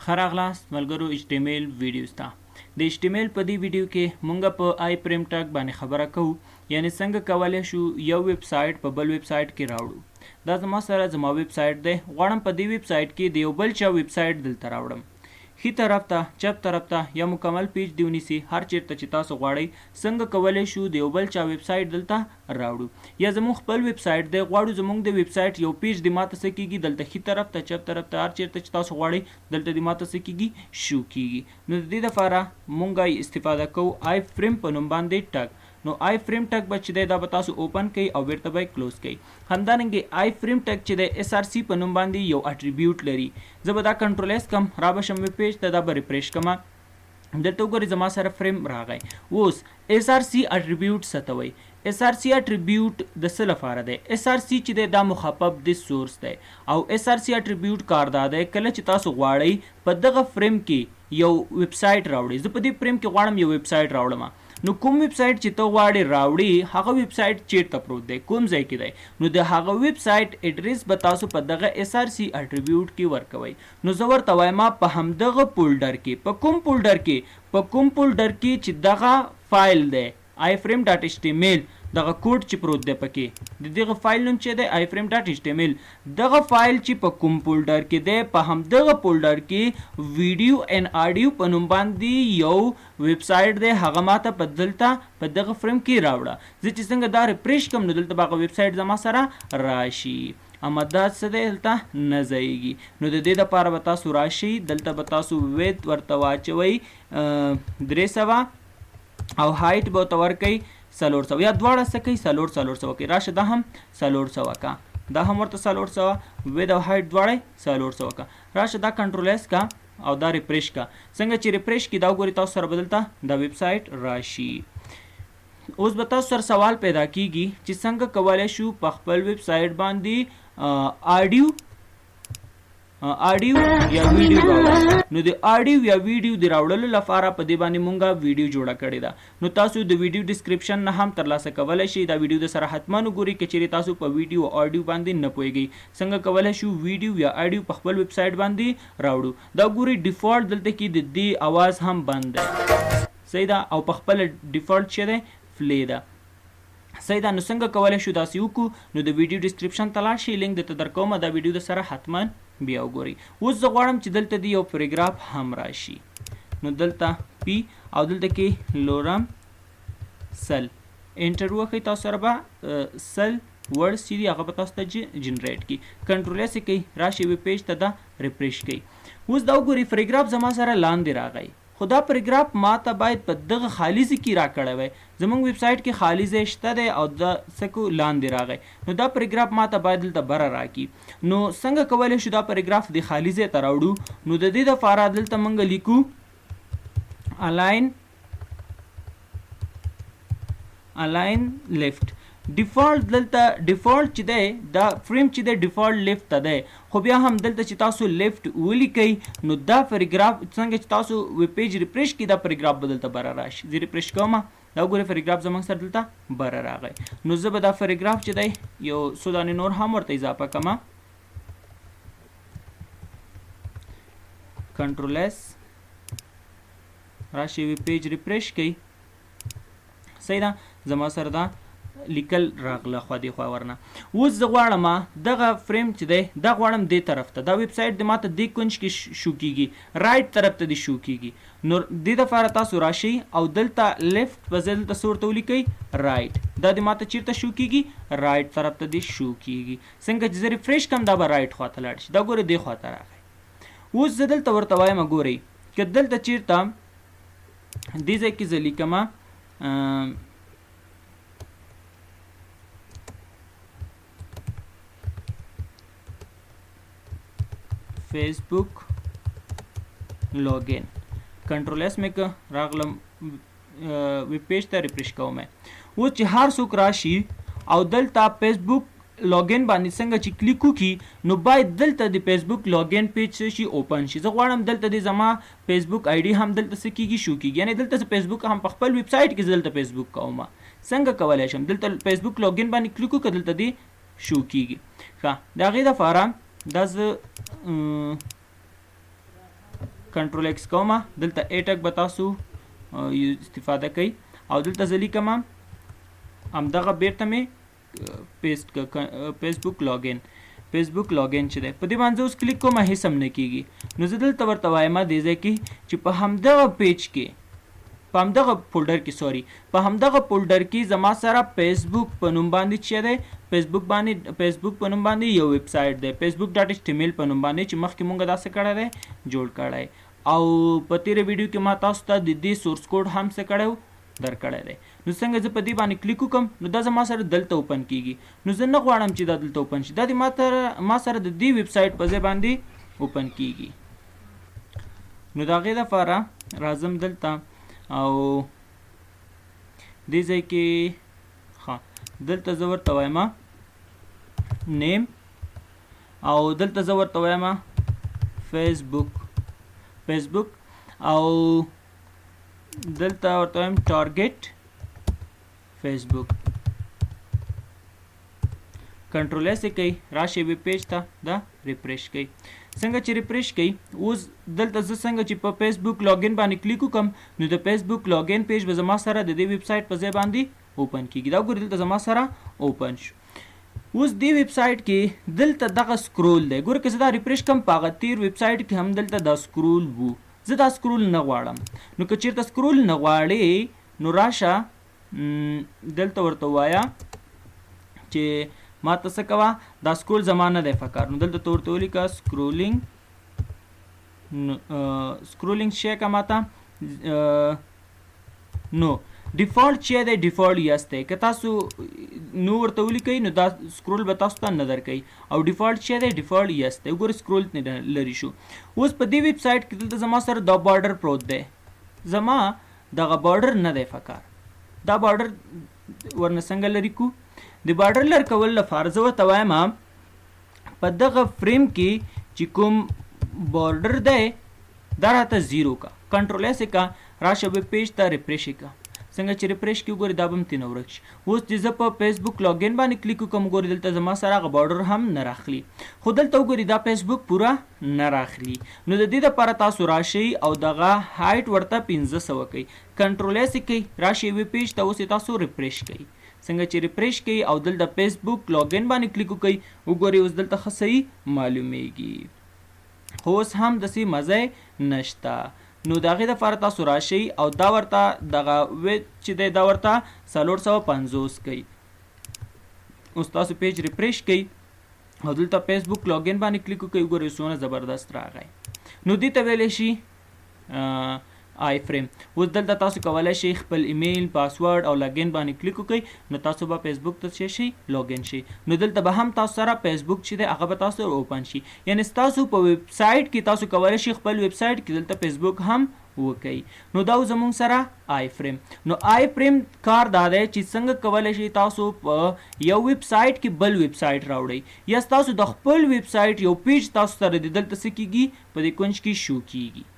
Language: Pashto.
خراغلاست ملګرو HTML ویډیوز ته د HTML په دې ویډیو کې مونږ په آی فریم ټاګ باندې خبره کوو یعنی څنګه کولای شو یو ویب سایټ په بل ویب سایټ کې راوړو دا زما ویب سایټ دی غواړم په دې ویب سایټ کې د یو بل چا ویب سایټ دلته راوړم ښي طرف ته چپ طرف ته یا مکمل پیج دی ونیسي هر چیرته چې تاسو غواړئ څنګه کولی شو د یو بل چا ویب سایټ دلته راوړو یا زموږ خپل ویب سایټ دی غواړو زموږ د ویب سایټ یو پیج د ماته څه کیږي دلته ښي طرف ته چپ طرف ته هر چیرته چې تاسو غواړئ دلته د ماته څه کیږي شو کیږي نو د دې لپاره مونږ یې استفاده کوو آی فریم په نوم باندې ټاګ نو آی فریم ټاګ به چې دی دا به تاسو اوپن کوئ او بیرته به یې کلوز کوئ همدارنګې آی فریم ټاګ چې دی SRC په نوم باندې یو اټریبیوټ لري زه به دا کنټرول ایس کم را به شم ویب پیج ته دا به ریفریش کړم دلته وګورئ زما سره فریم راغی اوس SRC اټریبیوټ څه ته وایي SRC اټریبیوټ د څه لپاره دی SRC چې دی دا مخفف د سورس دی او SRC اټریبیوټ کار دا دی کله چې تاسو غواړئ په دغه فریم کې یو ویب سایټ راوړئ زه په دې فریم کې غواړم یو ویب سایټ راوړم نو کوم ویب سایټ چې ته غواړې راوړي هغه ویب سایټ چیرته پروت دی کوم ځای کې دی نو د هغه ویب سایټ اډریس به تاسو په دغه SRC اټریبیوټ کې ورکوئ نو زه ورته وایم په همدغه فولډر کې په کوم فولډر کې چې دغه فایل دی iframe.html دغه کوډ چې پروت دی پکې د دغه فایل نوم چې دی iframe.html دغه فایل چې په کوم فولډر کې دی په همدغه فولډر کې ویډیو ان آډیو په نوم باندې یو ویب سایټ دی هغه ماته په دلته په دغه فریم کې راوړه زه چې څنګه دا ریفریش کوم نو دلته به هغه ویب سایټ زما سره راشي اما دا څه دی دلته نه ځایږي نو د دې دپاره به تاسو راشئ دلته به تاسو وید ورته واچوئ 300 او هایټ به ورته ورکئ 400 یا دواړه څه کوي 400 کوي راشه دا هم 400 کا دا هم ورته 400 وید او هایټ دواړه 400 کا راشه دا کنټرول ایس کا او دا ریفریش کا څنګه چې ریفریش کی دا وګورئ تاسو سره بدلته دا ویب سایټ راشي اوس به تاسو سره سوال پیدا کیږي چې څنګه کولای شو په خپل ویب سایټ باندې آډیو یا ویډیو راوړو نو د آډیو یا ویډیو د راوړلو لپاره په دې باندې مونږه ویډیو جوړه کړې ده نو تاسو د ویډیو ډسکرپشن نه هم ترلاسه کولی شئ دا ویډیو د سره حتما وګورئ که چیرې تاسو په ویډیو او آډیو باندې نه پوهیږئ څنګه کولی شو ویډیو یا آډیو په خپل ویب سایټ باندې راوړو دا ګورئ ډیفالټ دلته کې د دې اواز هم بند دی صحیح ده او په خپل ډیفالټ چې دی فلی ده صحیح ده نو څنګه کولی شو داسې وکړو نو د ویډیو ډسکرپشن ته لاړ شئ لینک درته درکوم دا ویډیو د سره حتما بیا وګورئ اوس زه غواړم چې دلته دی یو پریګراف هم راشي نو دلته پی او دلته کې لورم سل انټر وکړئ تاسو سره به سل ورډز چې دي هغه به تاسو ته جنریټ کړي کنټرول ایس کوئ راشئ ویب پیج ته دا ریفریش کوئ اوس دا وګورئ پریګراف زما سره لاندې راغی خو دا پریګراف ما ته باید په دغه خالي ځای کې راکړی وی زموږ ویب سایټ کې خالي ځای شته دی او دا څه کو لاندې راغی نو دا پریګراف ما ته باید دلته بره راکړي نو څنګه کولی شو دا پریګراف د خالي ځای ته راوړو نو د دې دپاره دلته موږ لیکو الاین لیفت ډیفالټ دلته ډیفالټ چې دی دا فریم چې دی ډیفالټ لیفت ته دی خو بیا هم دلته چې تاسو لیفت ولیکئ نو دا پریګراف څنګه چې تاسو ویب پیج ریفریش کړئ دا پریګراف به دلته بره راشي زه ریفریش کوم دا وګورئ پریګراف زموږ سره دلته بره راغی نو زه به دا پریګراف چې دی یو څو دانې نور هم ورته اضافه کوم کنټرول ایس راشي ویب پیج ریفریش کړئ صحیح ده زما سره دا لیکل راغله خوا دی خوا ورنه اوس زه غواړم دغه فریم چې دی دا غواړم دې طرف ته دا ویب سایټ د ماته دې کونج کې شو کیږي رایټ طرف ته دی شو کیږي نو دې دپاره تاسو راشئ او دلته لیفت په ځای دلته څه ورته ولیکئ رایټ دا د ماته چیرته شو کیږي رایټ طرف ته دی شو کیږي څنګه چې زه ریفریش کړم دا به رایټ خوا ته لاړ شي دا ګورئ دې خوا ته راغی اوس زه دلته ورته وایم ګورئ که دلته چیرته دې ځای کې زه لیکم فیسبوک لاګین کنټرول ایس مې که راغلم ویب پیج ته ریفریش کوم اوس چې هر څوک راشي او دلته فیسبوک لاګین باندې څنګه چې کلیک وکړي نو باید دلته د فیسبوک لاګین پیج شي اوپن شي زه غواړم دلته د زما فیسبوک آی ډي هم دلته څه کیږي شو کیږي یعنی دلته زه فیسبوک هم په خپل ویب سایټ کې دلته فیسبوک کوم څنګه کولی شم دلته فیسبوک لاګین باندې کلیک وکړه دلته دی شو کیږي ښه د هغې دپاره دا زه کنټرول ایکس کوم دلته ا ټک به تاسو استفاده کوي او دلته زه لیکم همدغه بیرته مې پیسټ فیسبوک لاګین چې دی په دې باندې اوس کلیک کوم هیڅ هم نه کیږي نو زه دلته ورته وایم دې ځای کې چې په همدغه پیج کې په همدغه فولډر کې زما سره فیسبوک په نوم باندې چې دی فیسبوک په نوم باندې یو ویب سایټ دی facebook.html په نوم باندې چې مخکې مونږ داسې کړی دی جوړ کړی او په تیره ویډیو کې ما تاسو ته د دې سورس کوډ هم څه کړی درکړی دی نو څنګه زه په دې باندې کلیک وکم نو دا زما سره دلته اوپن کیږي نو زه نه غواړم چې دا دلته اوپن شي دا د ما سره د دې ویب سایټ په ځای باندې اوپن کیږي نو د هغې دپاره راځم دلته او دې ځای کې دلته زه ورته وایم نیم او دلته زه ورته وایم فیسبوک او دلته ورته وایم ټارګټ فیسبوک کنټرول ایس کوي راشي ویب پیج ته دا ریفریش کوي څنګه چې ریفریش کوي اوس دلته زه څنګه چې په فیسبوک لاګین باندې کلیک وکم نو د فیسبوک لاګین پیج به زما سره د دې ویب سایټ په ځای باندې اوپن کیږي دا ګورئ دلته زما سره اوپن شو اوس دې ویب سایټ کې دلته دغه سکرول دی ګوره که زه دا ریفریش کم په هغه تیر ویب سایټ کې هم دلته دا سکرول وو زه دا سکرول نه غواړم نو که چیرته سکرول نه غواړې نو راشه دلته ورته وایا چې ما ته څه کوه دا سکرول زما نه دی فکر نو دلته ته ورته ولیکه سکرولینګ شی که ما ته نو ډیفالټ چې دی ډیفالټ یس دی که تاسو نو ورته ولیکئ نو دا سکرول به تاسو ته نه درکوي او ډیفالټ چې دی ډیفالټ یس دی وګوره سکرول لري شو اوس په دې ویب سایټ کې دلته زما سره دا بارډر پروت دی زما دغه بارډر نه دی فکر دا بارډر ورنه څنګه لري کو د بارډر لر کول لپاره زه ورته وایم په دغه فریم کې چې کوم بارډر دی دا راته زیرو کا کنټرول ایس کا راشه ویب پیج ته ریفریش کا څنګه چې ریفریش کې وګورئ دا به هم ترې نه ورک شي اوس چې زه په فیسبوک لاګین باندې کلیک وکړم وګورئ دلته زما سره هغه بارډر هم نه راخلي خو دلته وګورئ دا فیسبوک پوره نه راخلي نو د دې دپاره تاسو راشئ او دغه هایټ ورته 1500 کوئ کنټرول ایس کوئ راشئ ویب پیج ته اوس تاسو ریفریش کوئ څنګه چې ریفریش کوئ او دلته فیسبوک لاګین باندې کلیک وکئ وګورئ اوس دلته ښه صحیح معلومیږي خو اوس هم داسې مزه نشته نو د هغې دپاره تاسو راشئ او دا ورته دغه ویب چې دی دا ورته 450 کوي اوس تاسو پیج ریفریش کوئ او دلته فیسبوک لاګین باندې کلیک وکړئ وګورئ څومره زبردست راغی نو دې ته ویلی شي آی فریم اوس دلته تاسو کولی شئ خپل ایمیل پاسورډ او لاګین باندې کلیک وکړئ نو تاسو به فیسبوک ته شئ لاګین شئ نو دلته به هم تاسو سره فیسبوک چې دی هغه به تاسو اوپن شي یعنی ستاسو په ویب سایټ کې تاسو کولی شئ خپل ویب سایټ کې دلته فیسبوک هم وکړئ نو دا زموږ سره آی فریم نو آی فریم کار دا دی چې څنګه کولی شئ تاسو په یو ویب سایټ کې بل ویب سایټ راوړئ یا تاسو د خپل ویب سایټ یو پیج تاسو سره د دلته څه کیږي په دې کونج کې شو کیږي